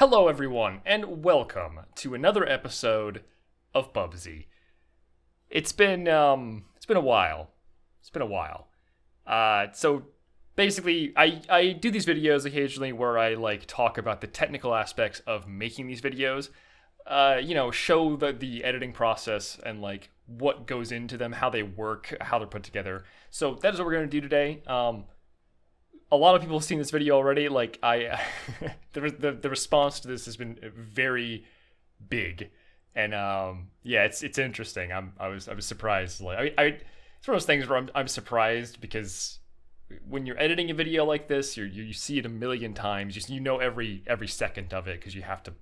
Hello, everyone, and welcome to another episode of Bubsy. It's been a while. So basically, I do these videos occasionally where I talk about the technical aspects of making these videos. Show the editing process and what goes into them, how they work, how they're put together. So that is what we're gonna do today. A lot of people have seen this video already. The response to this has been very big, and it's interesting. I was surprised. It's one of those things where I'm surprised because when you're editing a video like this, you see it a million times. You know every second of it because you have to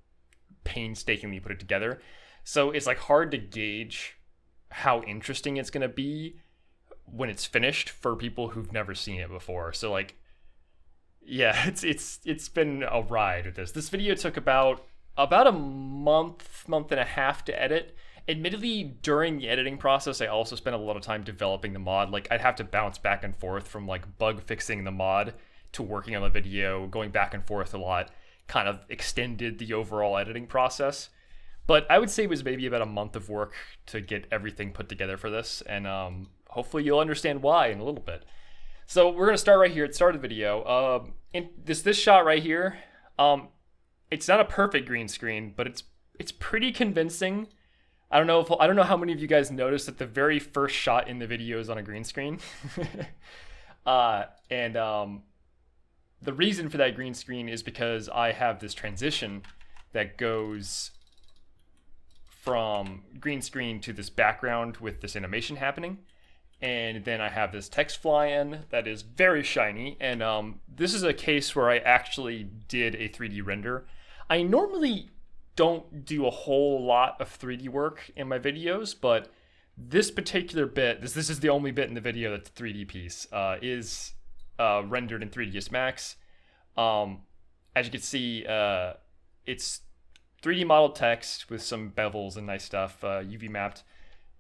painstakingly put it together. So it's hard to gauge how interesting it's gonna be when it's finished for people who've never seen it before. So it's been a ride with this. This video took about a month and a half to edit. Admittedly, during the editing process, I also spent a lot of time developing the mod. I'd have to bounce back and forth from bug fixing the mod to working on the video, going back and forth a lot, kind of extended the overall editing process. But I would say it was maybe about a month of work to get everything put together for this, and hopefully you'll understand why in a little bit. So we're gonna start right here at the start of the video. In this shot right here, it's not a perfect green screen, but it's pretty convincing. I don't know how many of you guys noticed that the very first shot in the video is on a green screen. The reason for that green screen is because I have this transition that goes from green screen to this background with this animation happening. And then I have this text fly in that is very shiny. And this is a case where I actually did a 3D render. I normally don't do a whole lot of 3D work in my videos, but this particular bit, this is the only bit in the video that's a 3D piece, is rendered in 3ds Max. As you can see, it's 3D modeled text with some bevels and nice stuff, UV mapped,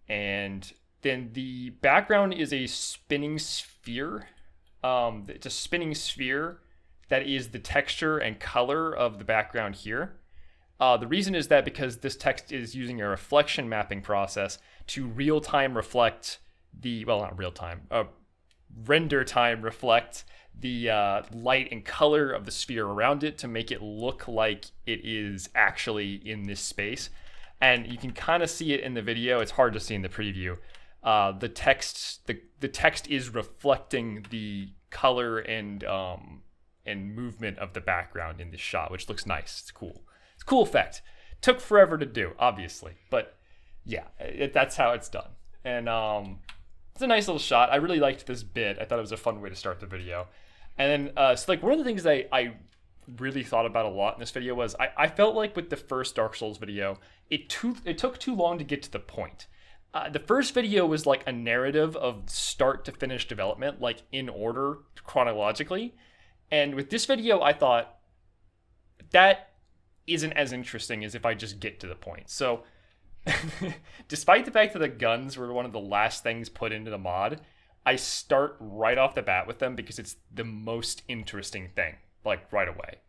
and then the background is a spinning sphere. It's a spinning sphere that is the texture and color of the background here. The reason is that because this text is using a reflection mapping process to real-time reflect render time reflect the light and color of the sphere around it to make it look like it is actually in this space. And you can kind of see it in the video. It's hard to see in the preview. The text is reflecting the color and movement of the background in this shot, which looks nice. It's cool. It's a cool effect. Took forever to do, obviously, but yeah, that's how it's done. And it's a nice little shot. I really liked this bit. I thought it was a fun way to start the video. And then one of the things I really thought about a lot in this video was I felt like with the first Dark Souls video, it took too long to get to the point. The first video was a narrative of start to finish development, in order chronologically. And with this video, I thought that isn't as interesting as if I just get to the point. So despite the fact that the guns were one of the last things put into the mod, I start right off the bat with them because it's the most interesting thing, right away.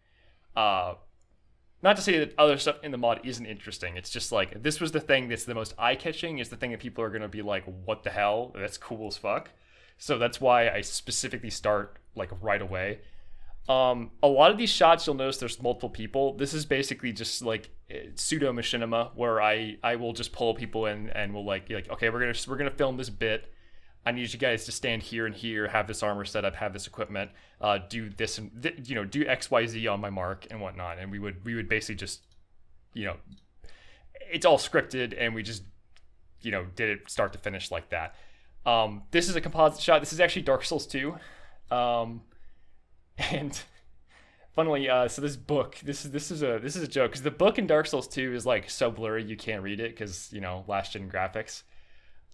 Not to say that other stuff in the mod isn't interesting. It's just this was the thing that's the most eye-catching, is the thing that people are going to be like, what the hell? That's cool as fuck. So that's why I specifically start right away. A lot of these shots, you'll notice there's multiple people. This is basically just pseudo machinima, where I will just pull people in and we'll okay, we're gonna film this bit. I need you guys to stand here and here, have this armor set up, have this equipment, do this and do XYZ on my mark and whatnot. And we would basically just, it's all scripted, and we just, did it start to finish like that. This is a composite shot. This is actually Dark Souls 2. And funnily, so this book, this is a joke, because the book in Dark Souls 2 is so blurry you can't read it because last gen graphics.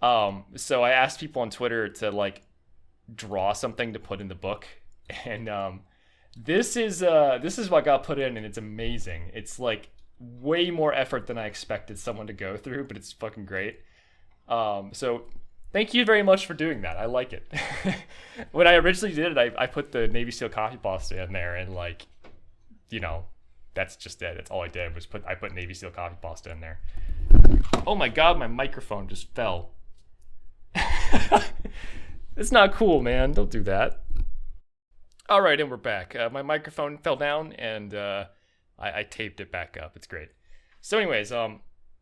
So I asked people on Twitter to draw something to put in the book, and this is what got put in, and it's amazing. It's way more effort than I expected someone to go through, but it's fucking great. So thank you very much for doing that. I like it. When I originally did it, I put the Navy SEAL coffee pasta in there, and that's just it. That's all I did was I put Navy Seal coffee pasta in there. Oh my god, my microphone just fell. It's not cool, man. Don't do that. All right, and we're back. My microphone fell down, and I taped it back up. It's great. So, anyways,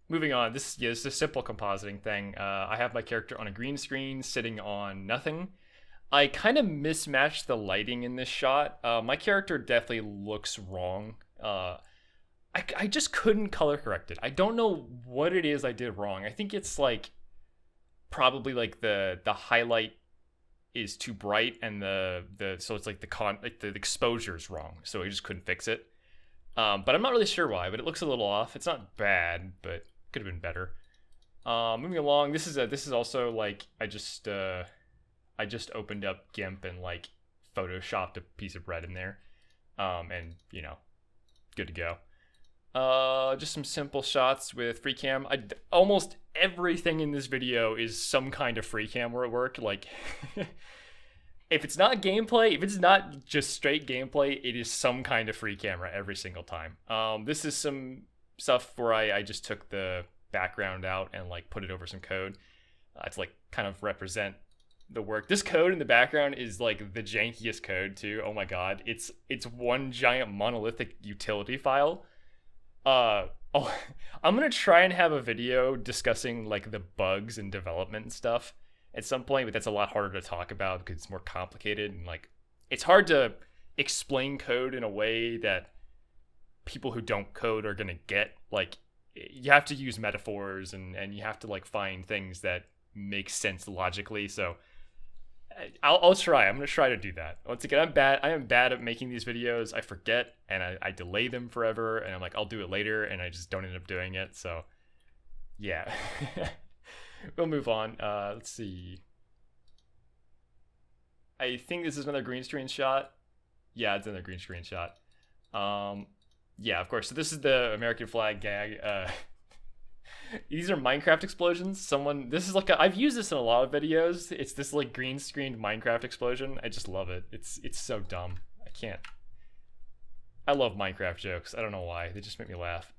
moving on. This is a simple compositing thing. I have my character on a green screen, sitting on nothing. I kind of mismatched the lighting in this shot. My character definitely looks wrong. I just couldn't color correct it. I don't know what it is I did wrong. I think it's like probably like the highlight is too bright, and so it's like the exposure is wrong. So I just couldn't fix it. But I'm not really sure why. But it looks a little off. It's not bad, but could have been better. Moving along. This is also like I just opened up GIMP and like photoshopped a piece of red in there, and good to go. Just some simple shots with free cam. Almost everything in this video is some kind of free cam work. Like, if it's not gameplay, if it's not just straight gameplay, it is some kind of free camera every single time. This is some stuff where I just took the background out and like put it over some code to like kind of represent the work. This code in the background is like the jankiest code too. Oh my god, it's one giant monolithic utility file. I'm gonna try and have a video discussing like the bugs and development and stuff at some point, but that's a lot harder to talk about because it's more complicated, and like it's hard to explain code in a way that people who don't code are gonna get. Like, you have to use metaphors and you have to like find things that make sense logically. So I'll try. I'm gonna try to do that. Once again, I am bad at making these videos. I forget and I delay them forever, and I'm like, I'll do it later, and I just don't end up doing it. So yeah. We'll move on. Let's see. I think this is another green screen shot. Yeah, it's another green screen shot. Yeah, of course. So this is the American flag gag. These are Minecraft explosions. This is like I've used this in a lot of videos. It's this like green screened Minecraft explosion. I just love it. It's so dumb. I love Minecraft jokes. I don't know why. They just make me laugh.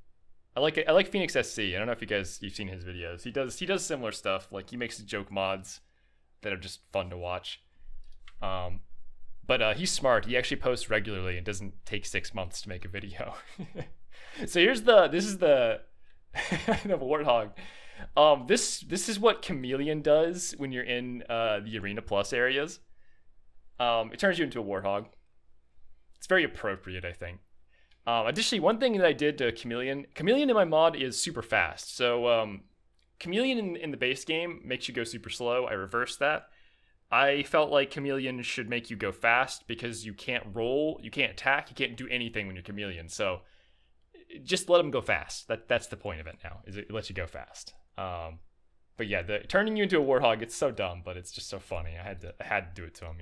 I like it. I like Phoenix SC. I don't know if you've seen his videos. He does similar stuff. Like, he makes joke mods that are just fun to watch. But he's smart. He actually posts regularly and doesn't take 6 months to make a video. So this is the the warthog. This is what Chameleon does when you're in the Arena Plus areas. It turns you into a warthog. It's very appropriate, I think. Additionally, one thing that I did to Chameleon in my mod is super fast. So Chameleon in the base game makes you go super slow. I reversed that. I felt like Chameleon should make you go fast because you can't roll, you can't attack, you can't do anything when you're Chameleon. So just let him go fast. That's the point of it now, is it lets you go fast. But yeah, turning you into a warthog, it's so dumb, but it's just so funny. I had to do it to him,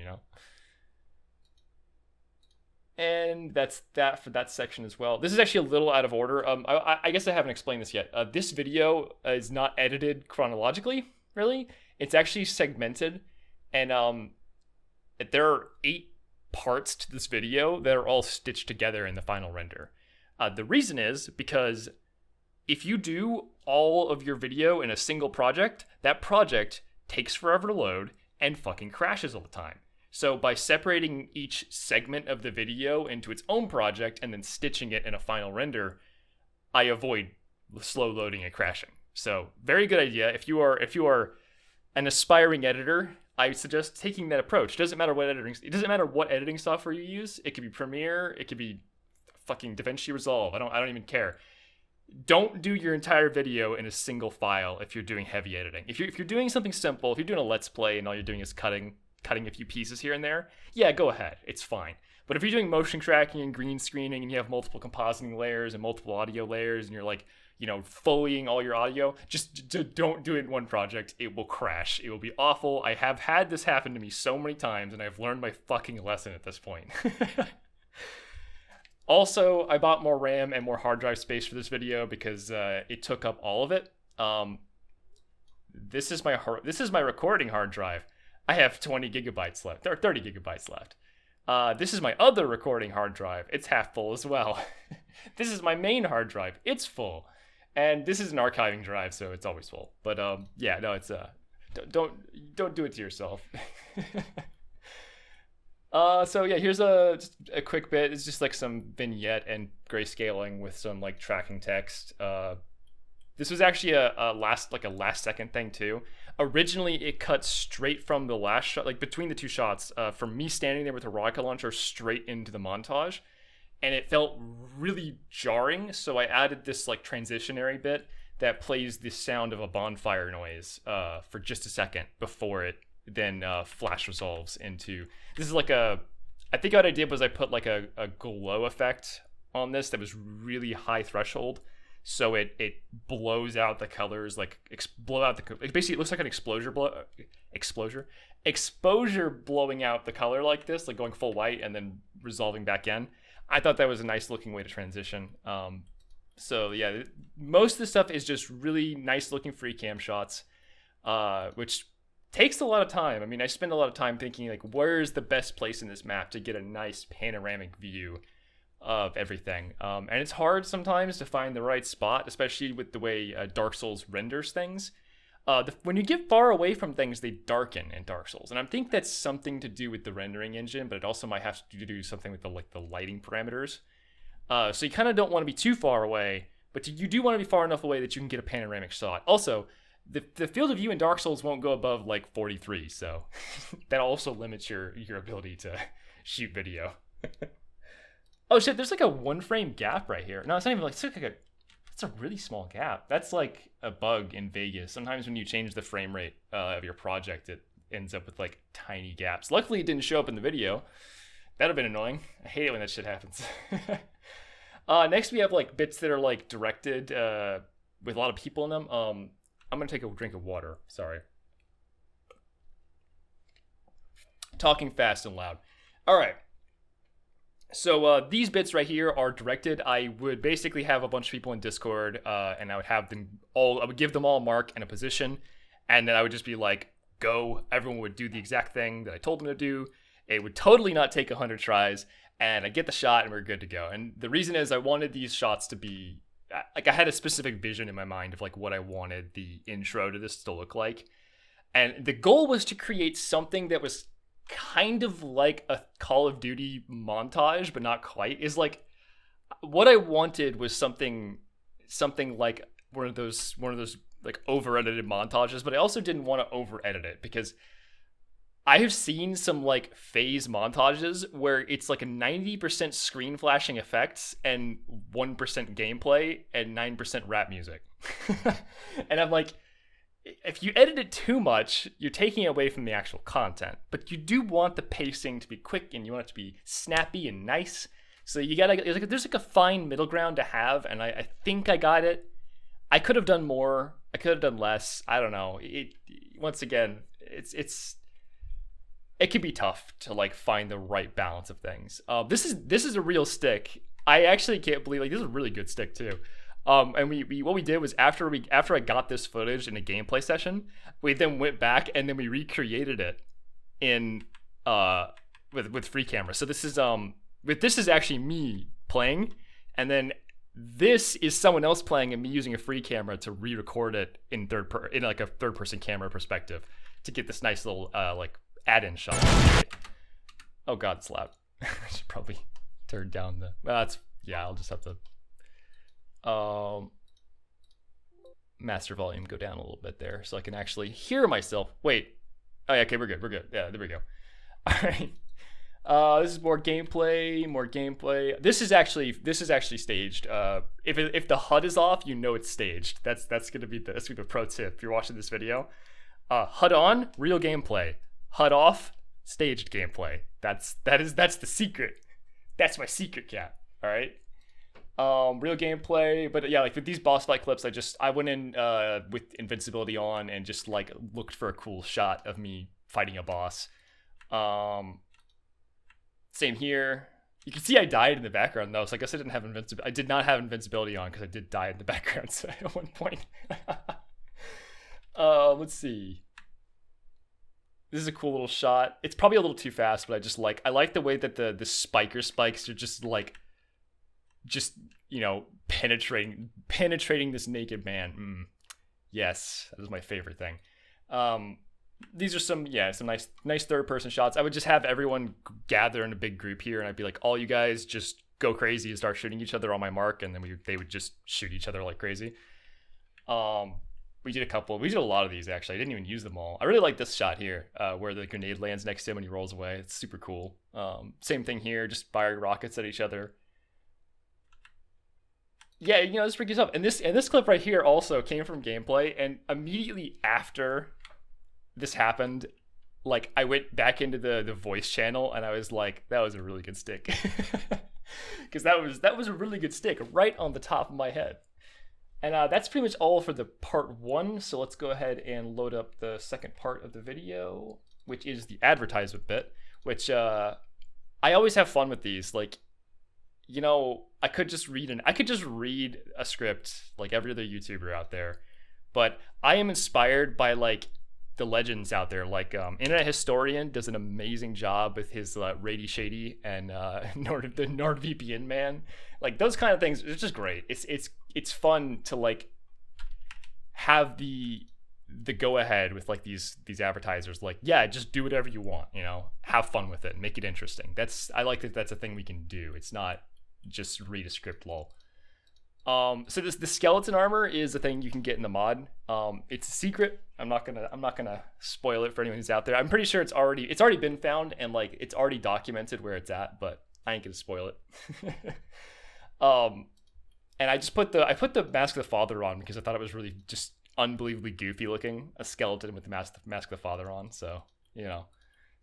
And that's that for that section as well. This is actually a little out of order. I guess I haven't explained this yet. This video is not edited chronologically, really. It's actually segmented, and there are 8 parts to this video that are all stitched together in the final render. The reason is because if you do all of your video in a single project, that project takes forever to load and fucking crashes all the time. So by separating each segment of the video into its own project and then stitching it in a final render, I avoid slow loading and crashing. So very good idea. If you are an aspiring editor, I suggest taking that approach. It doesn't matter what editing software you use. It could be Premiere, it could be fucking DaVinci Resolve. I don't even care. Don't do your entire video in a single file if you're doing heavy editing. If you're doing something simple, if you're doing a Let's Play and all you're doing is cutting a few pieces here and there, yeah, go ahead. It's fine. But if you're doing motion tracking and green screening and you have multiple compositing layers and multiple audio layers and you're like, foleying all your audio, just don't do it in one project. It will crash. It will be awful. I have had this happen to me so many times, and I've learned my fucking lesson at this point. Also, I bought more RAM and more hard drive space for this video because it took up all of it. This is my recording hard drive. I have 20 gigabytes left, or 30 gigabytes left. This is my other recording hard drive. It's half full as well. This is my main hard drive. It's full. And this is an archiving drive, so it's always full. But yeah, no, it's don't do it to yourself. So yeah, here's just a quick bit. It's just like some vignette and grayscaling with some like tracking text. This was actually a last second thing too. Originally, it cut straight from the last shot, like between the two shots, from me standing there with a rocket launcher straight into the montage, and it felt really jarring. So I added this like transitionary bit that plays the sound of a bonfire noise for just a second before it then flash resolves into. This is like I think what I did was I put like a glow effect on this that was really high threshold. So it blows out the colors, like basically it looks like an exposure blowing out the color like this, like going full white and then resolving back in. I thought that was a nice looking way to transition. So yeah, most of the stuff is just really nice looking free cam shots, which takes a lot of time. I mean, I spend a lot of time thinking like, where's the best place in this map to get a nice panoramic view of everything, and it's hard sometimes to find the right spot, especially with the way Dark Souls renders things. When you get far away from things, they darken in Dark Souls, and I think that's something to do with the rendering engine, but it also might have to do something with the lighting parameters. So you kind of don't want to be too far away, but you do want to be far enough away that you can get a panoramic shot. Also, the field of view in Dark Souls won't go above like 43, so that also limits your ability to shoot video. Oh shit, there's like a 1 frame gap right here. No, it's not even like, it's a really small gap. That's like a bug in Vegas. Sometimes when you change the frame rate of your project, it ends up with like tiny gaps. Luckily it didn't show up in the video. That'd have been annoying. I hate it when that shit happens. Next we have like bits that are like directed with a lot of people in them. I'm gonna take a drink of water, sorry. Talking fast and loud. All right. So these bits right here are directed. I would basically have a bunch of people in Discord, and I would give them all a mark and a position, and then I would just be like, go. Everyone would do the exact thing that I told them to do. It would totally not take 100 tries, and I get the shot, and we're good to go. And the reason is I wanted these shots to be, like, I had a specific vision in my mind of like what I wanted the intro to this to look like. And the goal was to create something that was kind of like a Call of Duty montage, but not quite. Is like what I wanted was something like one of those like over edited montages, but I also didn't want to over edit it because I have seen some like phase montages where it's like a 90% screen flashing effects and 1% gameplay and 9% rap music. And I'm like, if you edit it too much, you're taking away from the actual content. But you do want the pacing to be quick and you want it to be snappy and nice. So you gotta, there's like a fine middle ground to have, and I think I got it. I could have done more. I could have done less. I don't know. Once again, it can be tough to like find the right balance of things. This is a real stick. I actually can't believe, like, this is a really good stick too. And what we did was after I got this footage in a gameplay session, we then went back and then we recreated it in with free camera. So this is actually me playing, and then this is someone else playing and me using a free camera to re-record it in like a third person camera perspective to get this nice little like add-in shot. Oh god, it's loud. I should probably turn down the. I'll just have to. Master volume go down a little bit there so I can actually hear myself. Wait. Oh yeah, okay, we're good. Yeah, there we go. All right. This is more gameplay. This is actually staged. If the HUD is off, you know it's staged. That's gonna be the pro tip if you're watching this video. HUD on, real gameplay. HUD off, staged gameplay. That's the secret. That's my secret, cat. All right. Real gameplay, but yeah, like with these boss fight clips, I went in with invincibility on and just like looked for a cool shot of me fighting a boss. Same here. You can see I died in the background though, so I guess I did not have invincibility on because I did die in the background so at one point. Let's see. This is a cool little shot. It's probably a little too fast, but I like the way that the spiker spikes are just like, you know, penetrating this naked man. Yes, that is my favorite thing. These are some nice third person shots. I would just have everyone gather in a big group here, and I'd be like, all you guys just go crazy and start shooting each other on my mark, and then they would just shoot each other like crazy. We did a lot of these actually. I didn't even use them all. I really like this shot here, where the grenade lands next to him and he rolls away. It's super cool. Same thing here, just firing rockets at each other. Yeah, you know, this is pretty good stuff. And this clip right here also came from gameplay, and immediately after this happened, like, I went back into the voice channel and I was like, that was a really good stick. Because that was a really good stick right on the top of my head. And that's pretty much all for the part 1. So let's go ahead and load up the second part of the video, which is the advertisement bit, which I always have fun with these. Like, you know, I could just read a script like every other YouTuber out there, but I am inspired by like the legends out there. Like Internet Historian does an amazing job with his Rady Shady and the NordVPN man. Like those kind of things, it's just great. It's fun to like have the go ahead with like these advertisers. Like, yeah, just do whatever you want, you know, have fun with it and make it interesting. I like that that's a thing we can do. It's not just read a script, lol. So the skeleton armor is a thing you can get in the mod. It's a secret. I'm not gonna spoil it for anyone who's out there. I'm pretty sure it's already been found and like it's already documented where it's at, but I ain't gonna spoil it. And I put the Mask of the Father on because I thought it was really just unbelievably goofy looking, a skeleton with the Mask of the Father on. So, you know,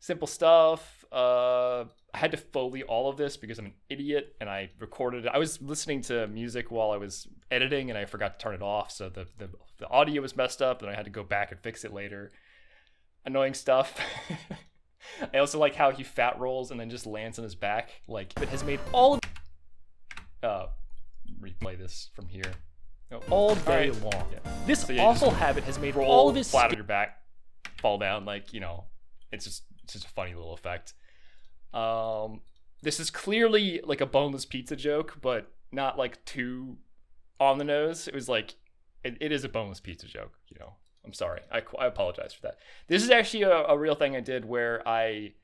simple stuff. I had to Foley all of this because I'm an idiot and I recorded it. I was listening to music while I was editing and I forgot to turn it off. So the audio was messed up and I had to go back and fix it later. Annoying stuff. I also like how he fat rolls and then just lands on his back. Like, it has made all of... replay this from here. All day long. Yeah. This awful habit has made all of his... flat on your back, fall down, like, you know, it's just a funny little effect. This is clearly like a boneless pizza joke, but not like too on the nose. It was like, it is a boneless pizza joke, you know. I'm sorry. I apologize for that. This is actually a real thing I did where I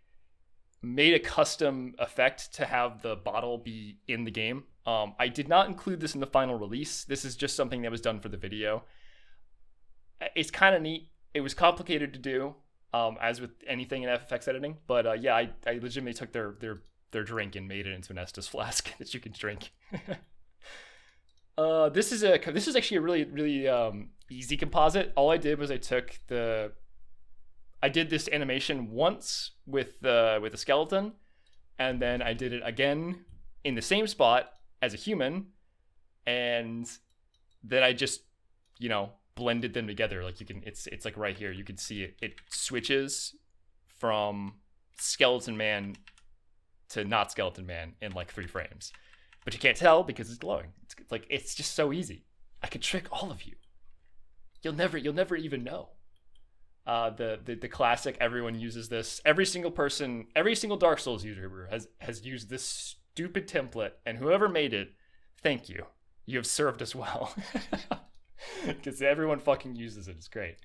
made a custom effect to have the bottle be in the game. I did not include this in the final release. This is just something that was done for the video. It's kind of neat. It was complicated to do, as with anything in FFX editing. But yeah, I legitimately took their drink and made it into an Estus flask that you can drink. This is actually a really easy composite. All I did was I did this animation once with a skeleton, and then I did it again in the same spot as a human, and then I just, you know, blended them together. Like it's like right here, you can see it switches from skeleton man to not skeleton man in like 3 frames, but you can't tell because it's glowing. It's just so easy. I could trick all of you. You'll never even know. The classic, everyone uses this. Every single Dark Souls YouTuber has used this stupid template, and whoever made it, thank you. You have served us well. Because everyone fucking uses it. It's great.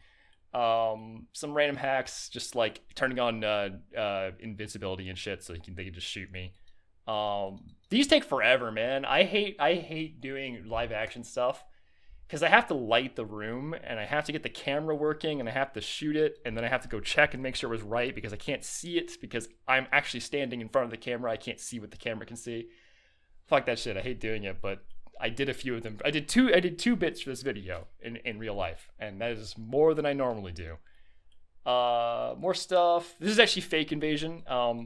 Some random hacks, just like turning on invincibility and shit, so they can just shoot me. These take forever, man. I hate doing live action stuff because I have to light the room and I have to get the camera working and I have to shoot it and then I have to go check and make sure it was right because I can't see it because I'm actually standing in front of the camera. I can't see what the camera can see. Fuck that shit. I hate doing it, but I did a few of them. I did two bits for this video in real life, and that is more than I normally do. More stuff. This is actually fake invasion.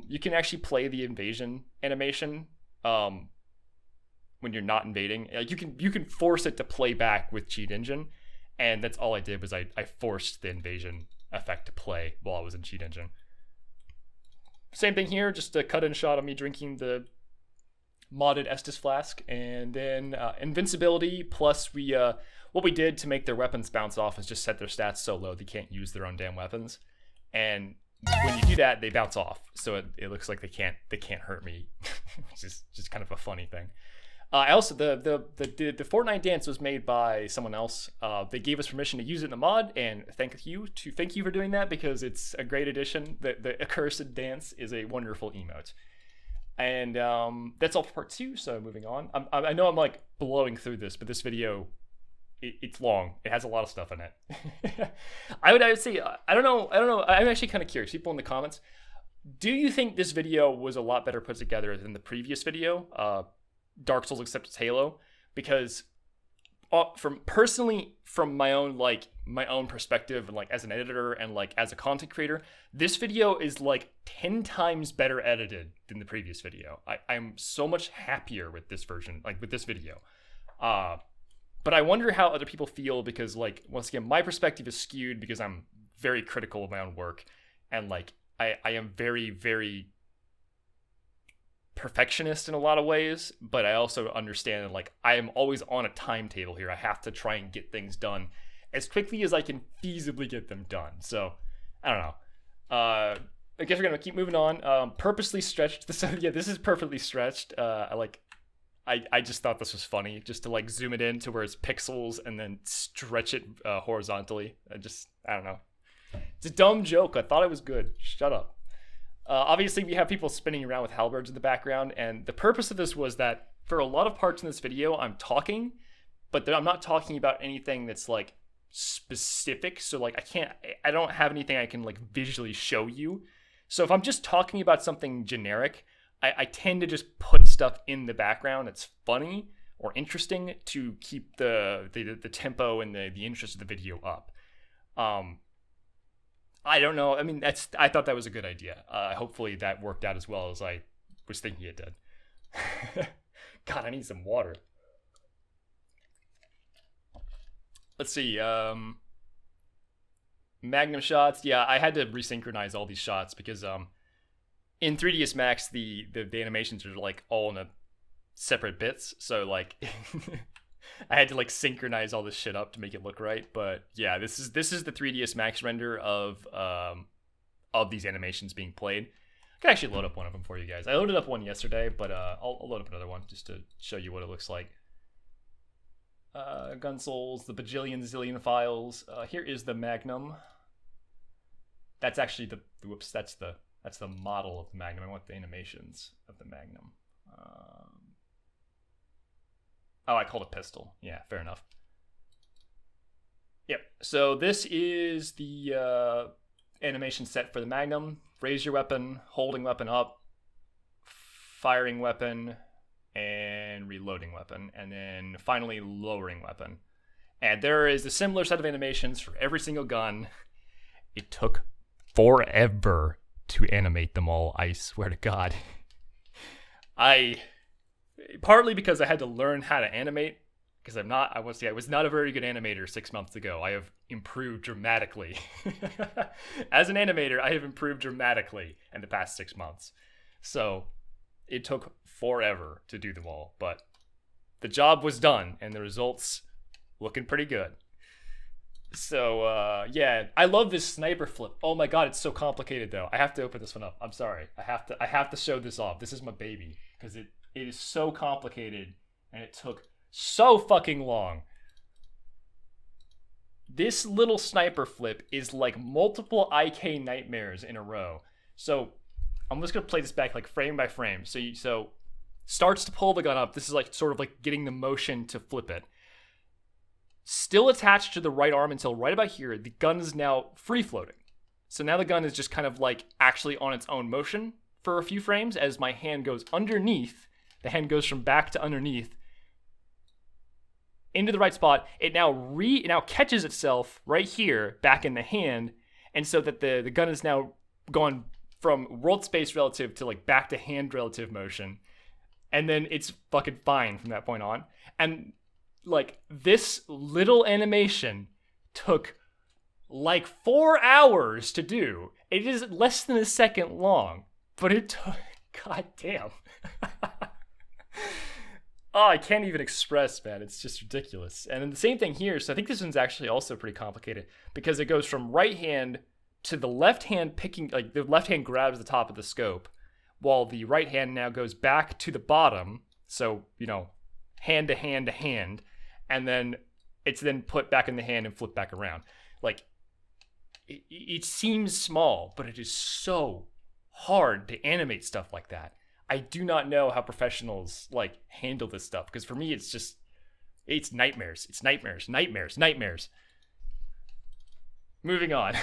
You can actually play the invasion animation when you're not invading. Like you can force it to play back with Cheat Engine, and that's all I did was I forced the invasion effect to play while I was in Cheat Engine. Same thing here, just a cut-in shot of me drinking the modded Estus flask, and then invincibility plus what we did to make their weapons bounce off is just set their stats so low they can't use their own damn weapons. And when you do that, they bounce off, so it looks like they can't hurt me, which is just kind of a funny thing. I also the Fortnite dance was made by someone else. They gave us permission to use it in the mod, and thank you for doing that, because it's a great addition. The accursed dance is a wonderful emote. And that's all for part 2. So moving on. I know I'm like blowing through this, but this video, it's long. It has a lot of stuff in it. I would say I don't know. I'm actually kind of curious. People in the comments, do you think this video was a lot better put together than the previous video, Dark Souls Except It's Halo? Because from my own perspective, and like as an editor and like as a content creator, this video is like 10 times better edited than the previous video. I'm so much happier with this version, like with this video. But I wonder how other people feel, because like, once again, my perspective is skewed because I'm very critical of my own work, and like I am very, very perfectionist in a lot of ways, but I also understand that like I am always on a timetable here. I have to try and get things done as quickly as I can feasibly get them done. So I don't know. I guess we're gonna keep moving on. Purposely stretched. This is perfectly stretched. I just thought this was funny, just to like zoom it in to where it's pixels and then stretch it horizontally. I don't know. It's a dumb joke. I thought it was good. Shut up. Obviously, we have people spinning around with halberds in the background, and the purpose of this was that for a lot of parts in this video, I'm talking, but I'm not talking about anything that's like specific. So like I don't have anything I can like visually show you. So if I'm just talking about something generic, I tend to just put stuff in the background that's funny or interesting to keep the tempo and the interest of the video up. I don't know. I mean, I thought that was a good idea. Hopefully that worked out as well as I was thinking it did. God, I need some water. Let's see. Magnum shots. Yeah, I had to resynchronize all these shots because in 3ds Max the animations are like all in a separate bits. So like I had to like synchronize all this shit up to make it look right. But yeah, this is the 3ds Max render of these animations being played. I can actually load up one of them for you guys. I loaded up one yesterday, but I'll load up another one just to show you what it looks like. Gun Souls, the bajillion zillion files. Here is the Magnum. That's actually that's the model of the Magnum. I want the animations of the Magnum. Oh, I called it pistol. Yeah, fair enough. Yep. So this is the animation set for the Magnum. Raise your weapon, holding weapon up, firing weapon, and reloading weapon, and then finally lowering weapon. And there is a similar set of animations for every single gun. It took forever to animate them all, I swear to God. Partly because I had to learn how to animate, because I was not a very good animator 6 months ago. I have improved dramatically. As an animator, I have improved dramatically in the past 6 months. So it took forever to do them all, but the job was done and the results looking pretty good. So yeah, I love this sniper flip. Oh my God, it's so complicated though. I have to open this one up. I'm sorry. I have to show this off. This is my baby because it is so complicated and it took so fucking long. This little sniper flip is like multiple IK nightmares in a row. So I'm just gonna play this back like frame by frame. So starts to pull the gun up. This is like sort of like getting the motion to flip it. Still attached to the right arm until right about here. The gun is now free floating. So now the gun is just kind of like actually on its own motion for a few frames as my hand goes underneath. The hand goes from back to underneath into the right spot. It now catches itself right here back in the hand, and so that the gun is now gone from world space relative to like back to hand relative motion, and then it's fucking fine from that point on. And like this little animation took like 4 hours to do. It is less than a second long, but it took, god damn. Oh, I can't even express, man. It's just ridiculous. And then the same thing here. So I think this one's actually also pretty complicated because it goes from right hand to the left hand picking, like the left hand grabs the top of the scope, while the right hand now goes back to the bottom. So, you know, hand to hand to hand, and then it's then put back in the hand and flipped back around. Like, it seems small, but it is so hard to animate stuff like that. I do not know how professionals like handle this stuff, because for me it's nightmares. It's nightmares. Moving on.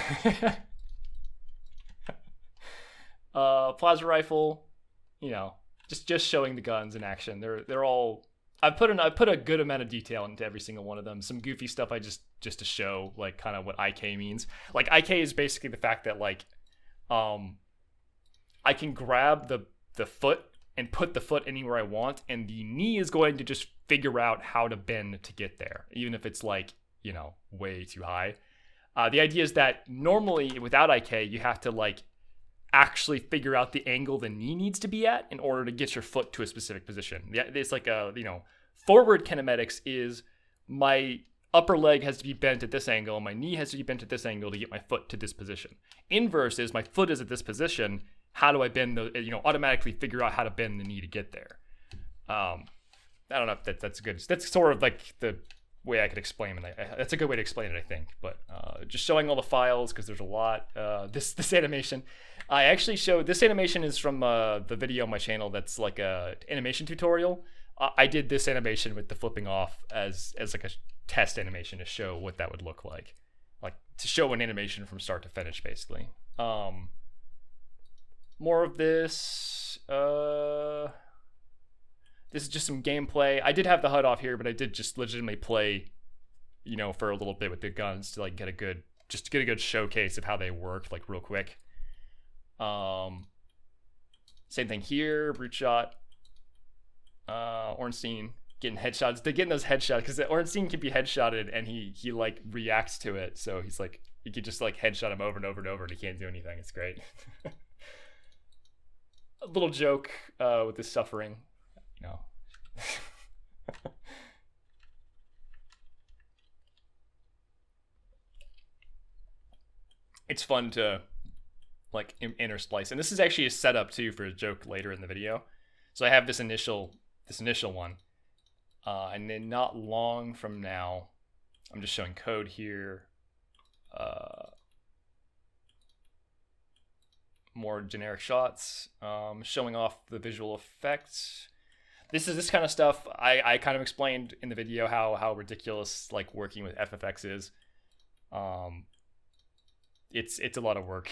Plaza Rifle, you know, just showing the guns in action. They're all, I put a good amount of detail into every single one of them. Some goofy stuff I just to show like kind of what IK means. Like IK is basically the fact that like I can grab the foot and put the foot anywhere I want, and the knee is going to just figure out how to bend to get there, even if it's like, you know, way too high. The idea is that normally without IK, you have to like actually figure out the angle the knee needs to be at in order to get your foot to a specific position. Yeah, it's like a, you know, forward kinematics is my upper leg has to be bent at this angle, my knee has to be bent at this angle to get my foot to this position. Inverse is my foot is at this position. How do I bend the, you know, automatically figure out how to bend the knee to get there? I don't know if that's good. That's sort of like the way I could explain it. That's a good way to explain it, I think. But just showing all the files, because there's a lot. This animation, I actually showed, this animation is from the video on my channel that's like a animation tutorial. I did this animation with the flipping off as like a test animation to show what that would look like to show an animation from start to finish, basically. More of this. This is just some gameplay. I did have the HUD off here, but I did just legitimately play, you know, for a little bit with the guns to like get a good showcase of how they work, like real quick. Same thing here, brute shot. Ornstein getting headshots. They're getting those headshots because Ornstein can be headshotted and he like reacts to it. So he's like, you could just like headshot him over and over and over and he can't do anything. It's great. A little joke with his suffering, you know. It's fun to like intersplice, and this is actually a setup too for a joke later in the video. So I have this initial one, and then not long from now, I'm just showing code here. More generic shots, showing off the visual effects. This kind of stuff I kind of explained in the video how ridiculous like working with FFX is. It's a lot of work,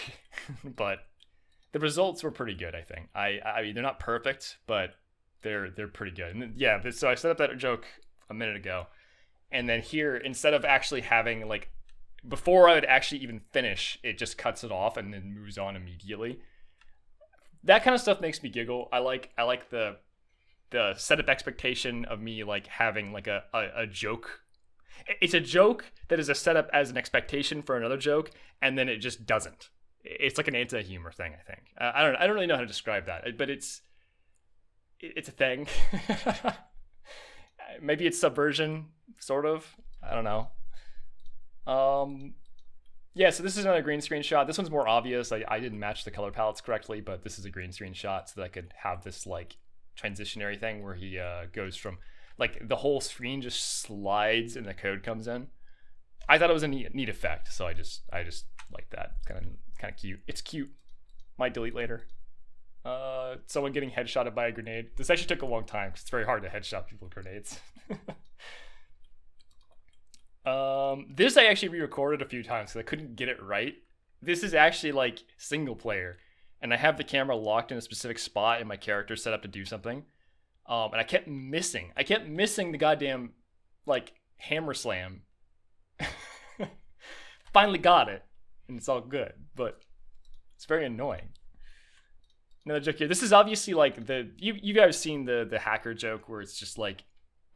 but the results were pretty good, I think. I mean, they're not perfect, but they're pretty good. And yeah, so I set up that joke a minute ago, and then here, instead of actually having like, before I would actually even finish, it just cuts it off and then moves on immediately. That kind of stuff makes me giggle. I like the setup expectation of me like having like a joke. It's a joke that is a setup as an expectation for another joke, and then it just doesn't. It's like an anti-humor thing, I think. I don't really know how to describe that, but it's a thing. Maybe it's subversion, sort of. I don't know. Yeah, so this is another green screen shot. This one's more obvious. I didn't match the color palettes correctly, but this is a green screen shot so that I could have this like transitionary thing where he goes from like the whole screen just slides and the code comes in. I thought it was a neat effect, so I just like that. Kind of cute. It's cute. Might delete later. Someone getting headshotted by a grenade. This actually took a long time because it's very hard to headshot people with grenades. This I actually re-recorded a few times because I couldn't get it right. This is actually like single player, and I have the camera locked in a specific spot and my character set up to do something. And I kept missing the goddamn like hammer slam. Finally got it, and it's all good, but it's very annoying. Another joke here. This is obviously like you guys seen the hacker joke where it's just like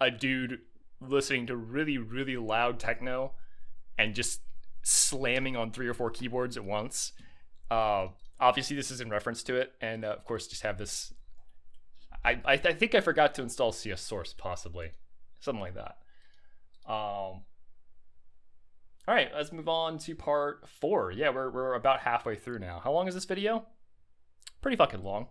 a dude listening to really, really loud techno and just slamming on 3 or 4 keyboards at once. Obviously this is in reference to it, and of course just have this. I think I forgot to install CS source, possibly something like that. All right, let's move on to part 4. Yeah, we're about halfway through now. How long is this video? Pretty fucking long.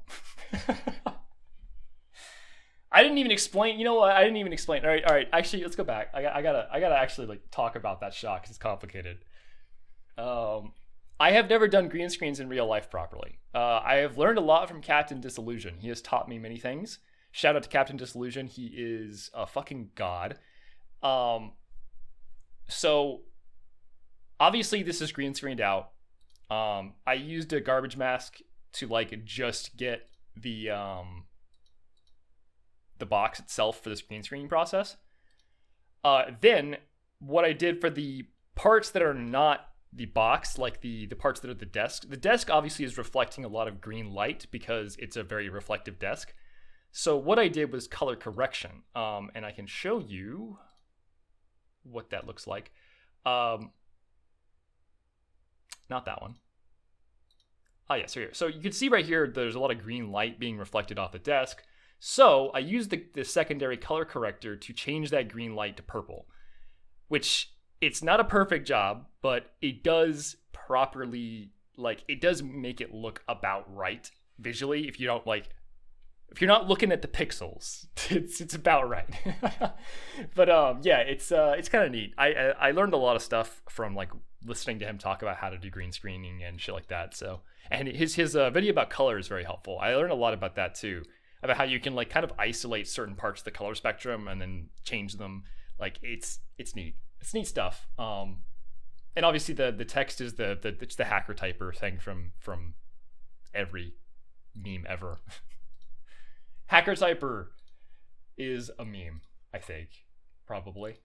I didn't even explain. You know what? I didn't even explain. All right. Actually, let's go back. I gotta actually like talk about that shot because it's complicated. I have never done green screens in real life properly. I have learned a lot from Captain Disillusion. He has taught me many things. Shout out to Captain Disillusion. He is a fucking god. So obviously this is green screened out. I used a garbage mask to like just get the box itself for this green screening process. Then what I did for the parts that are not the box, like the parts that are the desk obviously is reflecting a lot of green light because it's a very reflective desk. So what I did was color correction, and I can show you what that looks like. Not that one. Oh yeah, so here. So you can see right here, there's a lot of green light being reflected off the desk. So I used the secondary color corrector to change that green light to purple, which it's not a perfect job, but it does properly, like, it does make it look about right visually. If you're not looking at the pixels, it's about right. But yeah, it's kind of neat. I learned a lot of stuff from like listening to him talk about how to do green screening and shit like that. So, and his video about color is very helpful. I learned a lot about that too, about how you can like kind of isolate certain parts of the color spectrum and then change them. Like it's neat. It's neat stuff. And obviously the text is it's the hacker typer thing from every meme ever. Hacker typer is a meme, I think, probably.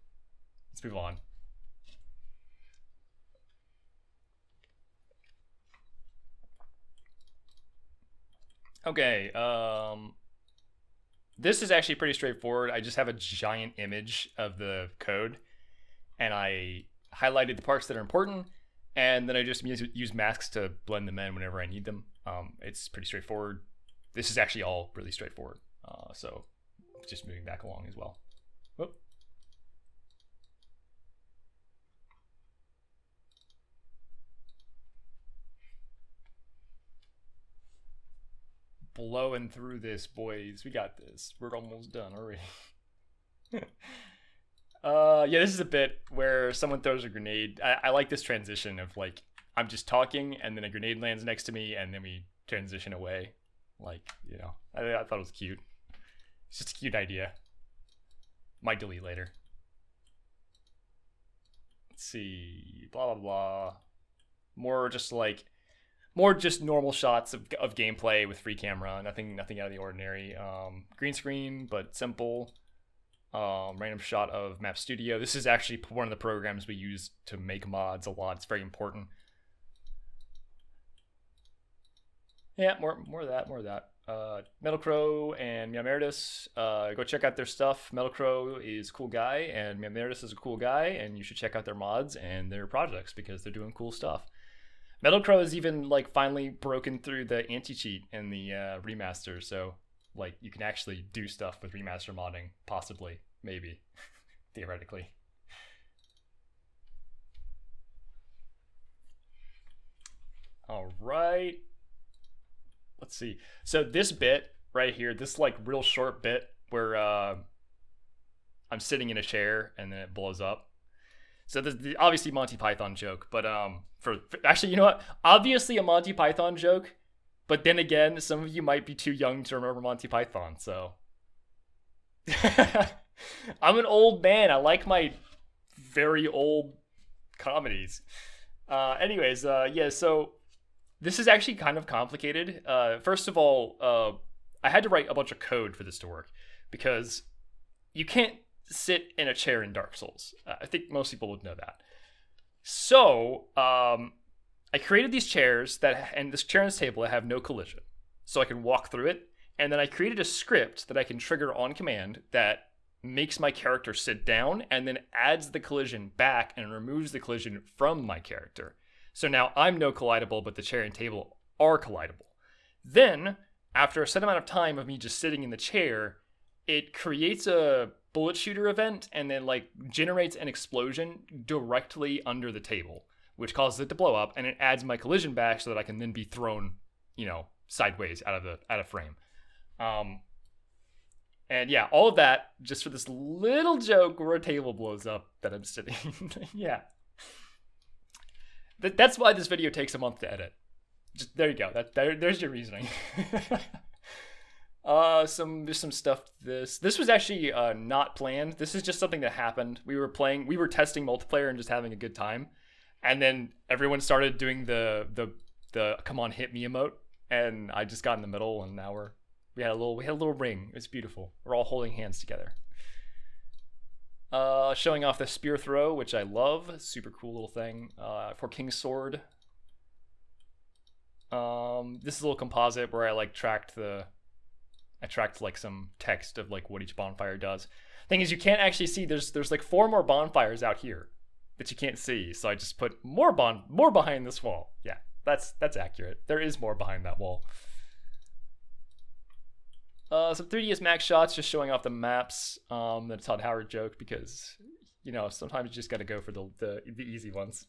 Let's move on. Okay, this is actually pretty straightforward. I just have a giant image of the code, and I highlighted the parts that are important, and then I just use masks to blend them in whenever I need them. It's pretty straightforward. This is actually all really straightforward. So just moving back along as well. Whoop. Blowing through this, boys. We got this. We're almost done already. Yeah, this is a bit where someone throws a grenade. I like this transition of like, I'm just talking and then a grenade lands next to me and then we transition away. Like, you know, I thought it was cute. It's just a cute idea. Might delete later. Let's see, blah, blah, blah. More just normal shots of gameplay with free camera. Nothing out of the ordinary. Green screen, but simple. Random shot of Map Studio. This is actually one of the programs we use to make mods a lot. It's very important. Yeah, more of that. Metal Crow and Meow Meredith, go check out their stuff. Metal Crow is a cool guy, and Meow Meredith is a cool guy, and you should check out their mods and their projects because they're doing cool stuff. Metal Crow has even like finally broken through the anti-cheat in the remaster, so like you can actually do stuff with remaster modding, possibly, maybe, theoretically. All right. Let's see. So this bit right here, this like real short bit where I'm sitting in a chair and then it blows up. So this is obviously Monty Python joke, but for actually, you know what? Obviously a Monty Python joke, but then again, some of you might be too young to remember Monty Python, so I'm an old man. I like my very old comedies. Anyways, yeah, so this is actually kind of complicated. First of all, I had to write a bunch of code for this to work because you can't sit in a chair in Dark Souls. I think most people would know that. So I created these chairs and this chair and this table that have no collision, so I can walk through it. And then I created a script that I can trigger on command that makes my character sit down and then adds the collision back and removes the collision from my character. So now I'm no collidable, but the chair and table are collidable. Then, after a set amount of time of me just sitting in the chair, it creates a bullet shooter event and then like generates an explosion directly under the table, which causes it to blow up, and it adds my collision back so that I can then be thrown, sideways out of frame. And yeah, all of that just for this little joke where a table blows up that I'm sitting. Yeah. That's why this video takes a month to edit. Just there you go. There's your reasoning. There's some stuff. This was actually not planned. This is just something that happened. We were testing multiplayer and just having a good time, and then everyone started doing the come on hit me emote, and I just got in the middle, and now we had a little ring. It was beautiful. We're all holding hands together. Showing off the spear throw, which I love. Super cool little thing. For King's Sword. This is a little composite where I tracked like some text of like what each bonfire does. Thing is, you can't actually see. There's like 4 more bonfires out here that you can't see. So I just put more behind this wall. Yeah, that's accurate. There is more behind that wall. Some 3ds max shots, just showing off the maps. That's Todd Howard joke because sometimes you just got to go for the easy ones.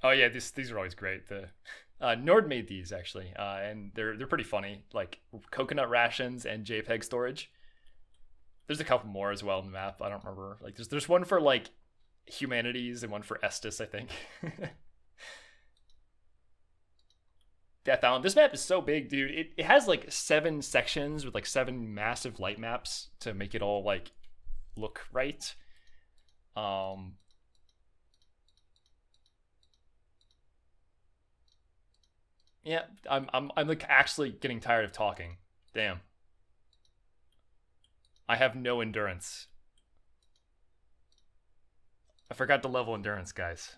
Oh yeah, these are always great. The Nord made these actually, and they're pretty funny. Like coconut rations and JPEG storage. There's a couple more as well in the map. I don't remember. Like there's one for like humanities and one for Estes, I think. Death Island. This map is so big, dude. It has like 7 sections with like 7 massive light maps to make it all like look right. Yeah, I'm like actually getting tired of talking. Damn. I have no endurance. I forgot to level endurance, guys.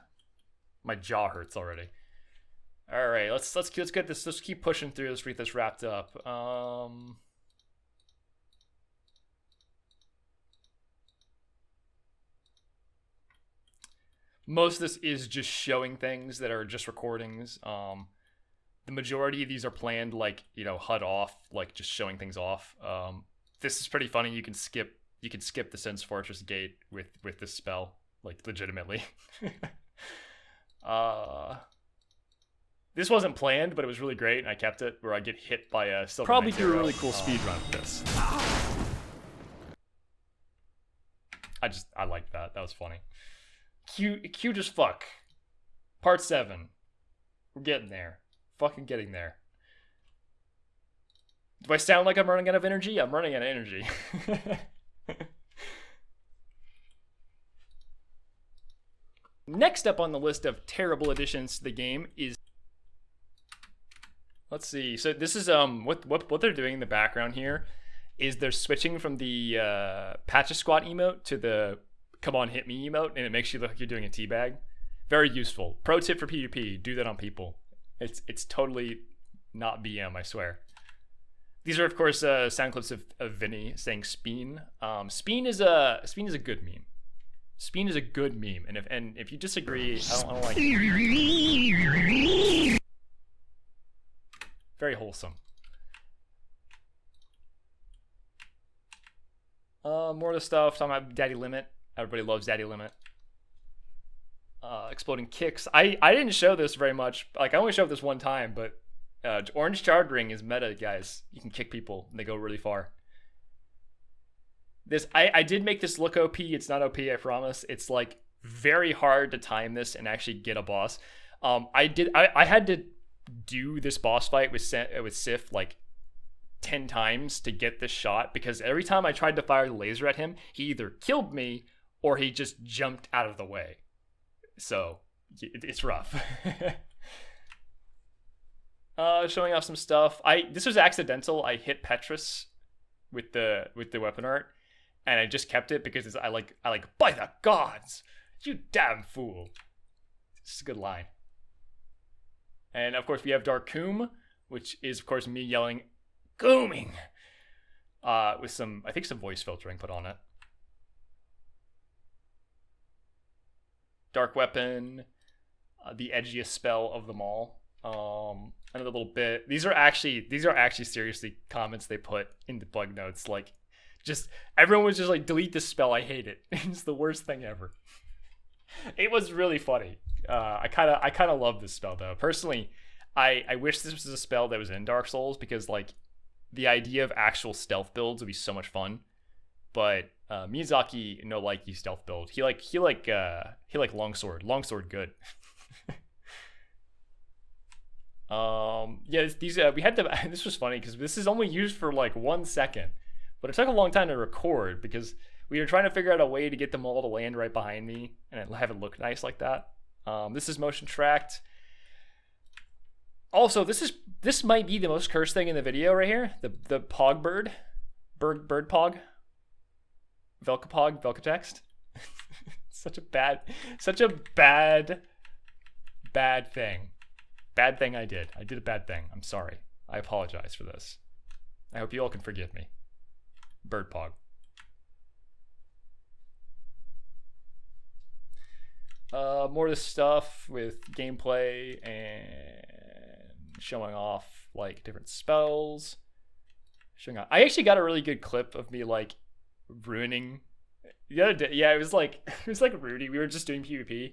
My jaw hurts already. All right, let's get this. Let's keep pushing through. Let's get this wrapped up. Most of this is just showing things that are just recordings. The majority of these are planned, like HUD off, like just showing things off. This is pretty funny. You can skip the Sense Fortress gate with this spell, like legitimately. This wasn't planned, but it was really great, and I kept it where I get hit by a silver. Probably do a really cool speed run with this. I like that. That was funny. Cute as fuck. Part 7. We're getting there. Fucking getting there. Do I sound like I'm running out of energy? I'm running out of energy. Next up on the list of terrible additions to the game is... Let's see. So this is what they're doing in the background here is they're switching from the patch a squat emote to the come on hit me emote, and it makes you look like you're doing a teabag. Very useful. Pro tip for PvP: do that on people. It's totally not BM, I swear. These are of course sound clips of Vinny saying "speen." Speen is a good meme. Speen is a good meme, and if you disagree, I don't like it. Very wholesome. More of the stuff talking about Daddy Limit. Everybody loves Daddy Limit. Exploding kicks. I didn't show this very much. Like I only showed this one time, but Orange Charred Ring is meta, guys. You can kick people and they go really far. This I did make this look OP. It's not OP, I promise. It's like very hard to time this and actually get a boss. I had to do this boss fight with Sif like 10 times to get this shot because every time I tried to fire the laser at him, he either killed me or he just jumped out of the way. So it's rough. Showing off some stuff. This was accidental. I hit Petrus with the weapon art, and I just kept it because I like by the gods, you damn fool. It's a good line. And of course we have Dark Coom, which is of course me yelling "Cooming" with some voice filtering put on it. Dark Weapon, the edgiest spell of them all. another little bit. These are actually seriously comments they put in the bug notes. Like, just everyone was just like, delete this spell. I hate it. It's the worst thing ever. It was really funny. I kind of love this spell though. Personally, I wish this was a spell that was in Dark Souls, because like the idea of actual stealth builds would be so much fun. But Miyazaki no like you stealth build. He like longsword good. Yeah, these we had to. This was funny because this is only used for like 1 second, but it took a long time to record because we were trying to figure out a way to get them all to land right behind me and have it look nice like that. This is motion tracked. Also, this might be the most cursed thing in the video right here. The pog bird pog, Velka text. such a bad thing. Bad thing I did. I did a bad thing. I'm sorry. I apologize for this. I hope you all can forgive me. Bird pog. More of this stuff with gameplay and showing off like different spells. Showing off. I actually got a really good clip of me like ruining the other day. Yeah, it was like Rudy. We were just doing PvP,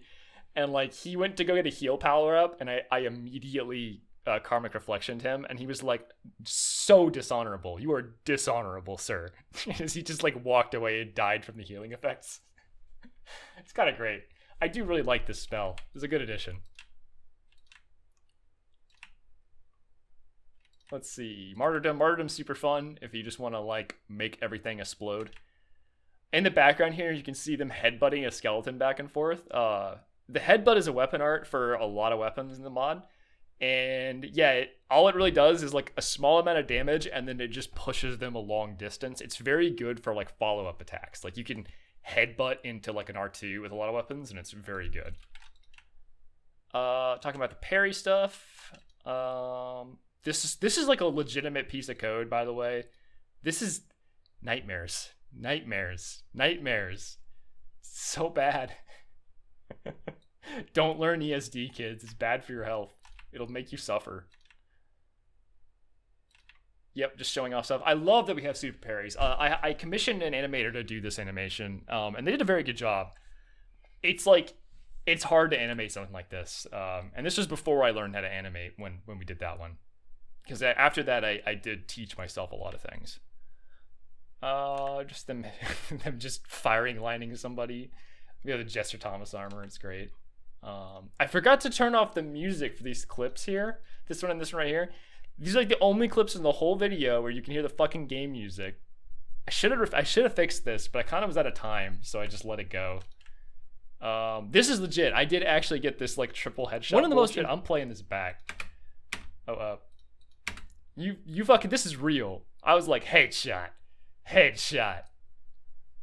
and like he went to go get a heal power up, and I immediately karmic reflectioned him, and he was like, so dishonorable. You are dishonorable, sir. As he just like walked away and died from the healing effects. It's kind of great. I do really like this spell. It's a good addition. Let's see. Martyrdom. Martyrdom's super fun if you just want to like make everything explode. In the background here, you can see them headbutting a skeleton back and forth. The headbutt is a weapon art for a lot of weapons in the mod. And yeah, all it really does is like a small amount of damage, and then it just pushes them a long distance. It's very good for like follow-up attacks. Like you can headbutt into like an R2 with a lot of weapons, and it's very good. Talking about the parry stuff. This is like a legitimate piece of code, by the way. This is nightmares. So bad. Don't learn ESD, kids. It's bad for your health. It'll make you suffer. Yep, just showing off stuff. I love that we have super parries. I commissioned an animator to do this animation, and they did a very good job. It's like, it's hard to animate something like this. And this was before I learned how to animate when we did that one. Because after that, I did teach myself a lot of things. Just them just firing, lining somebody. We have the Jester Thomas armor. It's great. I forgot to turn off the music for these clips here. This one and this one right here. These are like the only clips in the whole video where you can hear the fucking game music. I should have fixed this, but I kind of was out of time, so I just let it go. This is legit. I did actually get this like triple headshot. One of the most. I'm playing this back. Oh, you fucking. This is real. I was like headshot.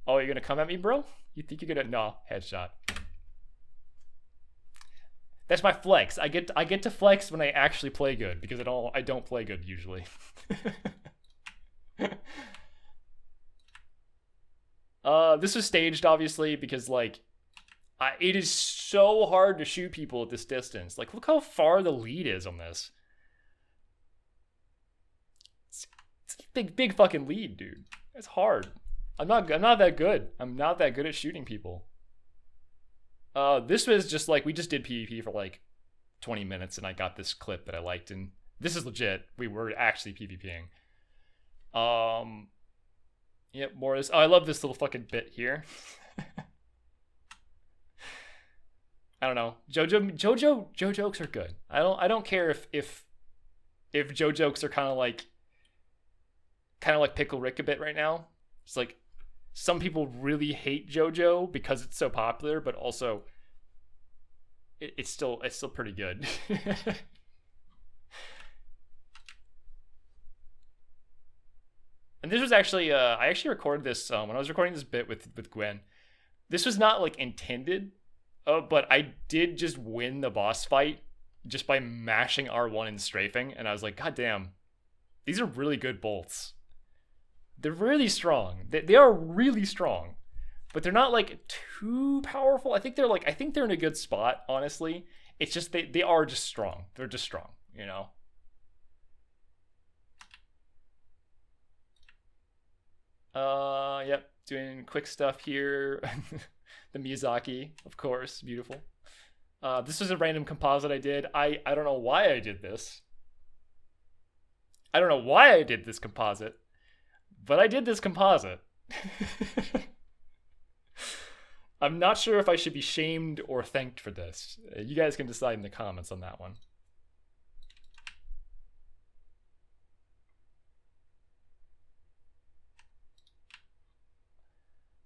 Oh, you're gonna come at me, bro? You think you're gonna? No, headshot. That's my flex. I get to flex when I actually play good, because I don't play good usually. This was staged obviously because like it is so hard to shoot people at this distance. Like look how far the lead is on this. It's a big fucking lead, dude. It's hard. I'm not that good. I'm not that good at shooting people. This was just like, we just did PvP for like 20 minutes and I got this clip that I liked, and this is legit. We were actually PvPing. Yep, more of this. Oh, I love this little fucking bit here. I don't know. Joe jokes are good. I don't care if Joe jokes are kind of like Pickle Rick a bit right now. It's like some people really hate JoJo because it's so popular, but also it's still pretty good. And this was actually I actually recorded this when I was recording this bit with Gwen. This was not like intended, but I did just win the boss fight just by mashing R1 and strafing, and I was like, God damn, these are really good bolts. They're really strong. They are really strong, but they're not like too powerful. I think they're in a good spot, honestly. It's just they are just strong. They're just strong, you know. Yep, doing quick stuff here. The Miyazaki, of course, beautiful. This was a random composite I did. I don't know why I did this. I don't know why I did this composite, but I did this composite. I'm not sure if I should be shamed or thanked for this. You guys can decide in the comments on that one.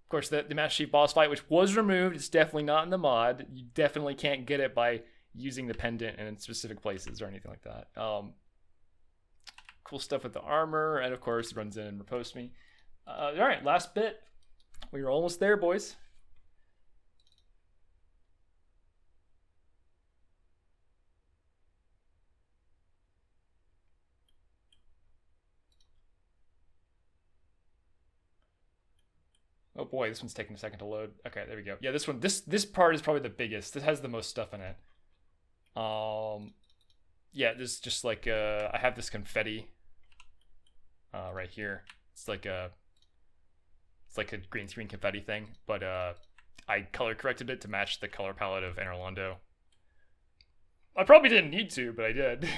Of course, the Master Chief boss fight, which was removed, it's definitely not in the mod. You definitely can't get it by using the pendant in specific places or anything like that. Cool stuff with the armor, and of course, it runs in and riposte me. All right, last bit. We are almost there, boys. Oh boy, this one's taking a second to load. Okay, there we go. Yeah, this one, this part is probably the biggest. This has the most stuff in it. Yeah, there's just like I have this confetti right here. It's like a green screen confetti thing, but I color corrected it to match the color palette of Orlando. I probably didn't need to, but I did.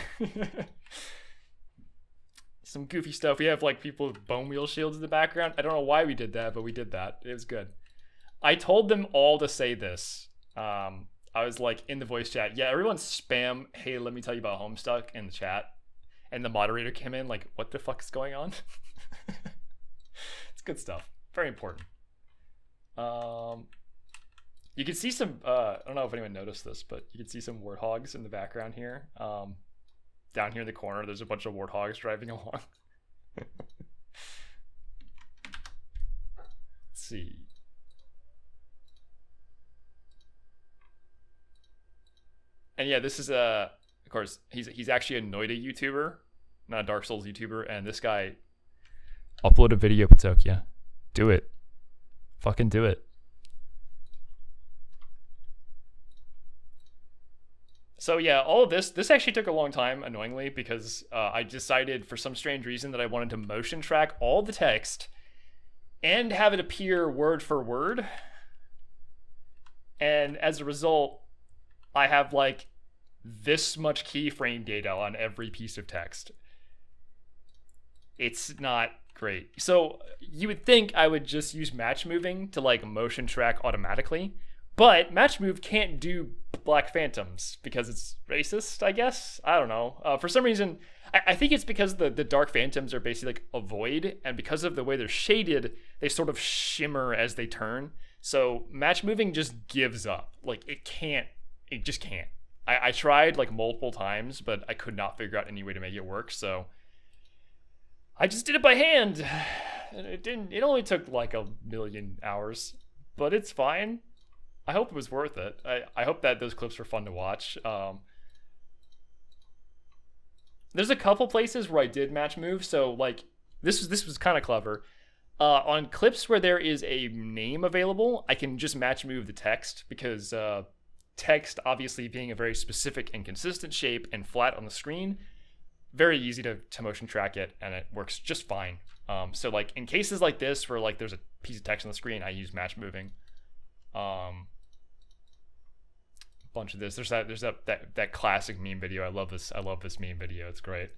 Some goofy stuff. We have like people with bone wheel shields in the background. I don't know why we did that, but we did that. It was good. I told them all to say this. I was like in the voice chat. Yeah, everyone spam, hey, let me tell you about Homestuck in the chat. And the moderator came in like, what the fuck is going on? It's good stuff. Very important. You can see some, I don't know if anyone noticed this, but you can see some warthogs in the background here. Down here in the corner, there's a bunch of warthogs driving along. Let's see. And yeah, this is of course, he's actually a Noida YouTuber, not a Dark Souls YouTuber, and this guy upload a video, Patokia. Do it. Fucking do it. So yeah, all of this actually took a long time, annoyingly, because I decided for some strange reason that I wanted to motion track all the text and have it appear word for word. And as a result, I have like this much keyframe data on every piece of text. It's not great. So you would think I would just use match moving to like motion track automatically, but match move can't do Black Phantoms because it's racist, I guess. I don't know. For some reason, I think it's because the Dark Phantoms are basically like a void, and because of the way they're shaded, they sort of shimmer as they turn. So match moving just gives up. Like it just can't. I tried like multiple times, but I could not figure out any way to make it work. So I just did it by hand. And it only took like 1,000,000 hours, but it's fine. I hope it was worth it. I hope that those clips were fun to watch. There's a couple places where I did match move, so like this was kind of clever. On clips where there is a name available, I can just match move the text because text obviously being a very specific and consistent shape and flat on the screen, very easy to motion track it, and it works just fine. So like in cases like this where like there's a piece of text on the screen, I use match moving. Bunch of this. There's that classic meme video. I love this meme video. It's great.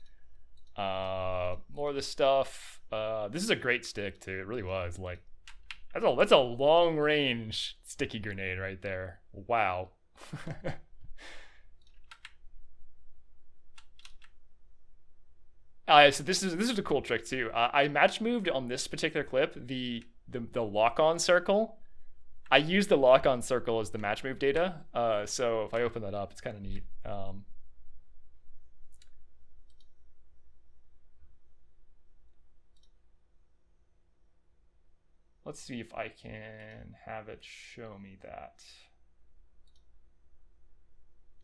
More of this stuff. This is a great stick too. It really was. Like that's a long range sticky grenade right there. Wow. So this is a cool trick too. I match moved on this particular clip the lock-on circle. I use the lock-on circle as the match move data. So if I open that up, it's kind of neat. Let's see if I can have it show me that.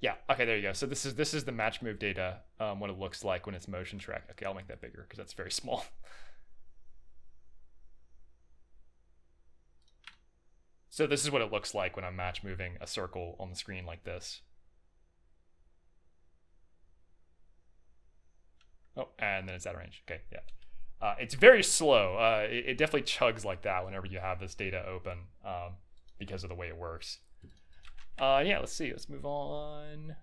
Yeah, okay, there you go. So this is the match move data, what it looks like when it's motion tracked. Okay, I'll make that bigger because that's very small. So this is what it looks like when I'm match moving a circle on the screen like this. Oh, and then it's out of range. Okay, yeah. It's very slow. It definitely chugs like that whenever you have this data open, because of the way it works. Yeah, let's see. Let's move on.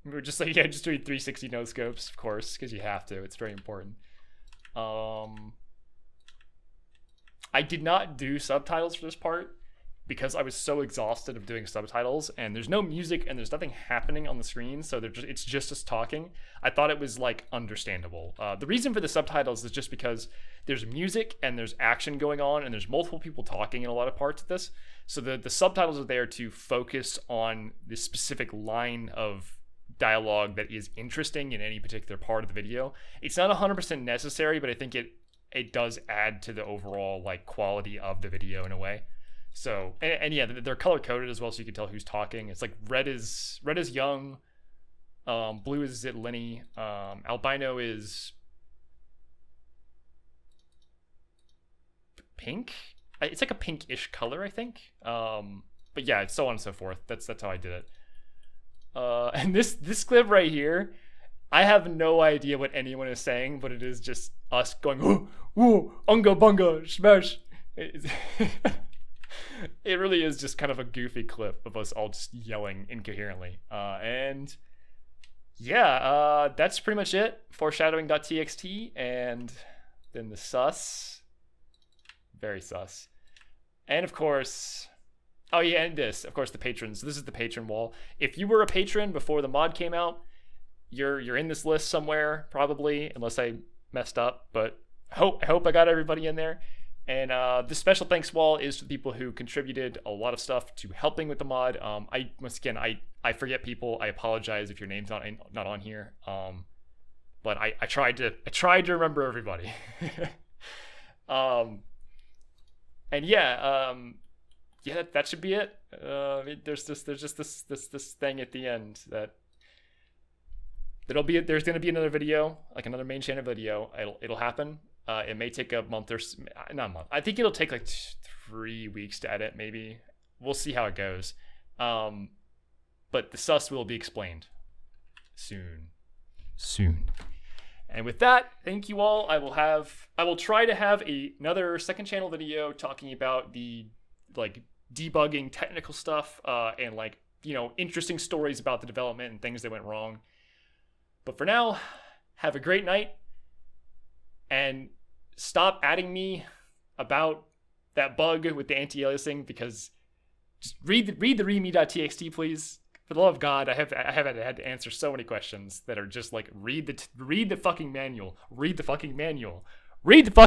We're just like, yeah, just doing 360 no scopes, of course, because you have to. It's very important. I did not do subtitles for this part because I was so exhausted of doing subtitles, and there's no music and there's nothing happening on the screen, so it's just us talking. I thought it was like understandable. The reason for the subtitles is just because there's music and there's action going on and there's multiple people talking in a lot of parts of this. So the subtitles are there to focus on this specific line of dialogue that is interesting in any particular part of the video. It's not 100% necessary, but I think it does add to the overall like quality of the video in a way. So and yeah, they're color coded as well, so you can tell who's talking. It's like red is Young, blue is Lenny, albino is pink. It's like a pinkish color, I think. But yeah, it's so on and so forth. That's how I did it. And this clip right here, I have no idea what anyone is saying, but it is just us going, "Whoa, whoa, unga bunga, smash." It really is just kind of a goofy clip of us all just yelling incoherently. And yeah, that's pretty much it. Foreshadowing.txt, and then the sus. Very sus. And of course, oh yeah, and this, of course, the patrons. This is the patron wall. If you were a patron before the mod came out, you're in this list somewhere, probably, unless I messed up, but I hope I got everybody in there. And this special thanks wall is to the people who contributed a lot of stuff to helping with the mod. Once again, I forget people. I apologize if your name's not on here. But I tried to remember everybody. And yeah, yeah, that should be it. There's just this thing at the end that there's gonna be another video, like another main channel video. It'll happen. It may take a month or not a month. I think it'll take like 3 weeks to edit, maybe. We'll see how it goes. But the sus will be explained soon. And with that, thank you all. I will try to have another second channel video talking about the like debugging technical stuff, and like, you know, interesting stories about the development and things that went wrong. But for now, have a great night. And stop adding me about that bug with the anti-aliasing, because just read the readme.txt, please. For the love of God, I have had to answer so many questions that are just like, read the fucking manual. Read the fucking manual. Read the fucking